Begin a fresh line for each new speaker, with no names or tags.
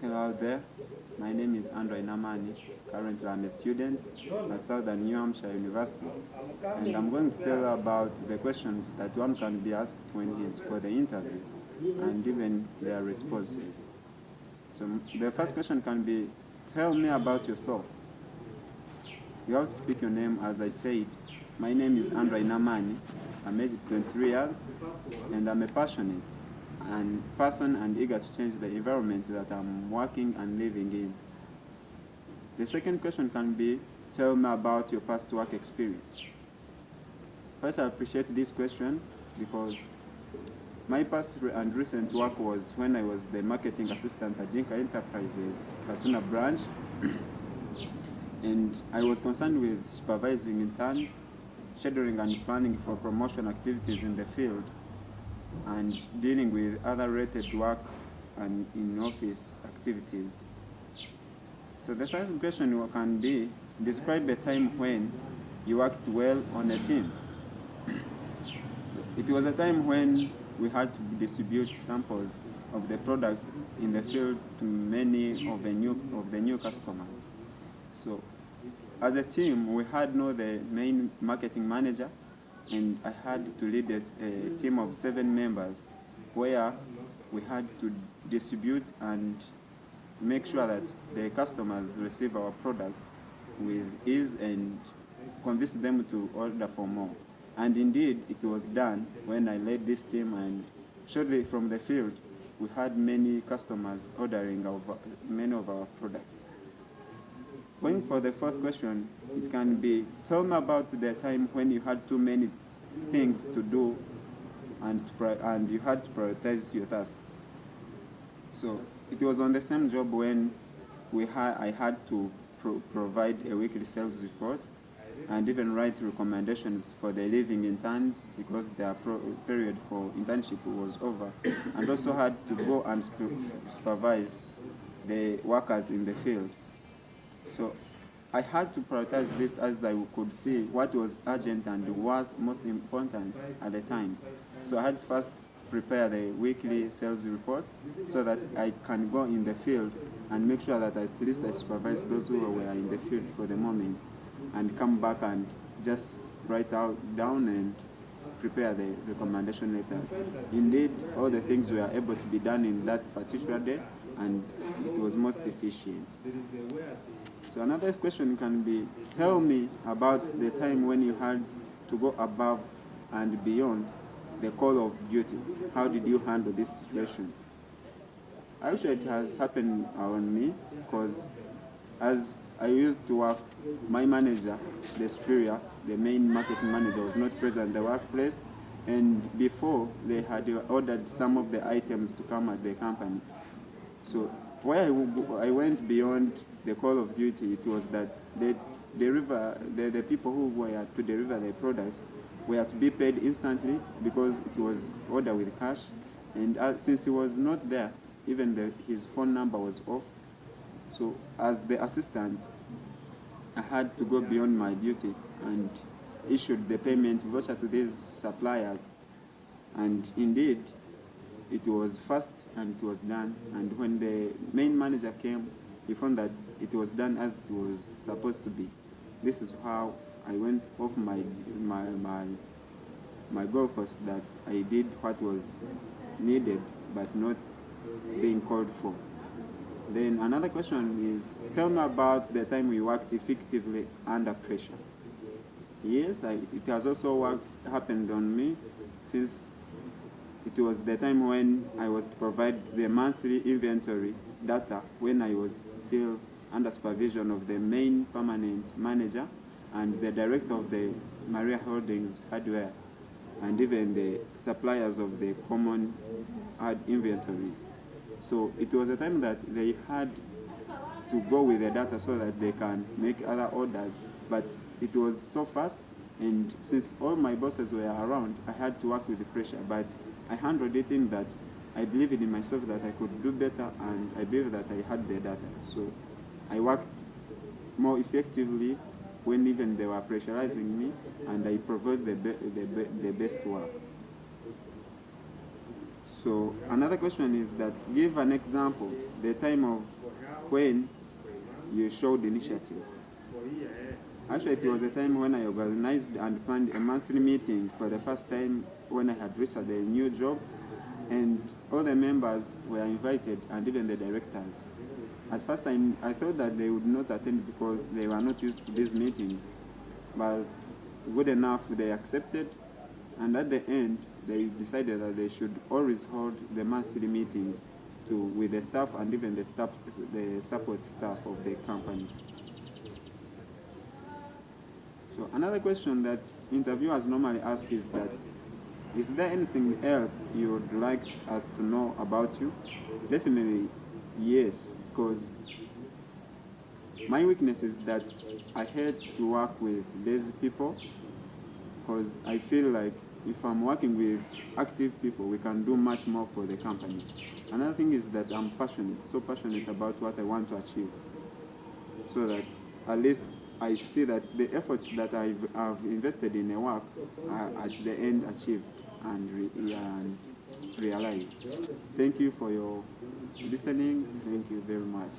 Hello out there. My name is Andrew Inamani. Currently, I'm a student at Southern New Hampshire University, and I'm going to tell you about the questions that one can be asked when he's for the interview, and even their responses. So the first question can be, tell me about yourself. You have to speak your name as I said. My name is Andrew Inamani. I'm aged 23 years, and I'm a passionate and person and eager to change the environment that I'm working and living in. The second question can be, tell me about your past work experience. First, I appreciate this question because my past and recent work was when I was the marketing assistant at Jinka Enterprises, Katuna branch, and I was concerned with supervising interns, scheduling and planning for promotion activities in the field, and dealing with other related work and in-office activities. So the first question can be, describe a time when you worked well on a team. So it was a time when we had to distribute samples of the products in the field to many of the new customers. So as a team, we had the main marketing manager, and I had to lead a team of 7 members where we had to distribute and make sure that the customers receive our products with ease and convince them to order for more. And indeed, it was done when I led this team, and shortly from the field, we had many customers ordering many of our products. Going for the fourth question, it can be, tell me about the time when you had too many things to do and you had to prioritize your tasks. So it was on the same job when I had to provide a weekly sales report and even write recommendations for the leaving interns because their period for internship was over, and also had to go and supervise the workers in the field. So I had to prioritize this as I could see what was urgent and was most important at the time. So I had to first prepare the weekly sales reports so that I can go in the field and make sure that at least I supervise those who were in the field for the moment, and come back and just write down and prepare the recommendation letters. Indeed, all the things were able to be done in that particular day, and it was most efficient. So another question can be, tell me about the time when you had to go above and beyond the call of duty. How did you handle this situation? Actually, it has happened on me because as I used to work, my manager, the superior, the main marketing manager, was not present at the workplace, and before they had ordered some of the items to come at the company. So why I went beyond the call of duty, it was that the people who were to deliver the products were to be paid instantly because it was ordered with cash, and since he was not there, even his phone number was off. So as the assistant, I had to go beyond my duty and issued the payment voucher to these suppliers, and indeed it was fast and it was done. And when the main manager came, he found that it was done as it was supposed to be. This is how I went off my goal course, that I did what was needed but not being called for. Then another question is, tell me about the time we worked effectively under pressure. Yes, it has also happened on me, since it was the time when I was to provide the monthly inventory data when I was still under supervision of the main permanent manager and the director of the Maria Holdings hardware, and even the suppliers of the common inventories. So it was a time that they had to go with the data so that they can make other orders, but it was so fast, and since all my bosses were around, I had to work with the pressure, but I handled it in that I believed in myself that I could do better, and I believed that I had the data. So I worked more effectively when even they were pressurizing me, and I provided the best work. So another question is that, give an example, the time of when you showed initiative. Actually, it was a time when I organized and planned a monthly meeting for the first time when I had reached a new job, and all the members were invited, and even the directors. At first, I thought that they would not attend because they were not used to these meetings, but good enough, they accepted, and at the end, they decided that they should always hold the monthly meetings with the staff and even the support staff of the company. So another question that interviewers normally ask is that, is there anything else you would like us to know about you? Definitely yes, because my weakness is that I hate to work with lazy people, because I feel like if I'm working with active people, we can do much more for the company. Another thing is that I'm so passionate about what I want to achieve, so that at least I see that the efforts that I've invested in a work are at the end achieved and realized. Thank you for your listening. Thank you very much.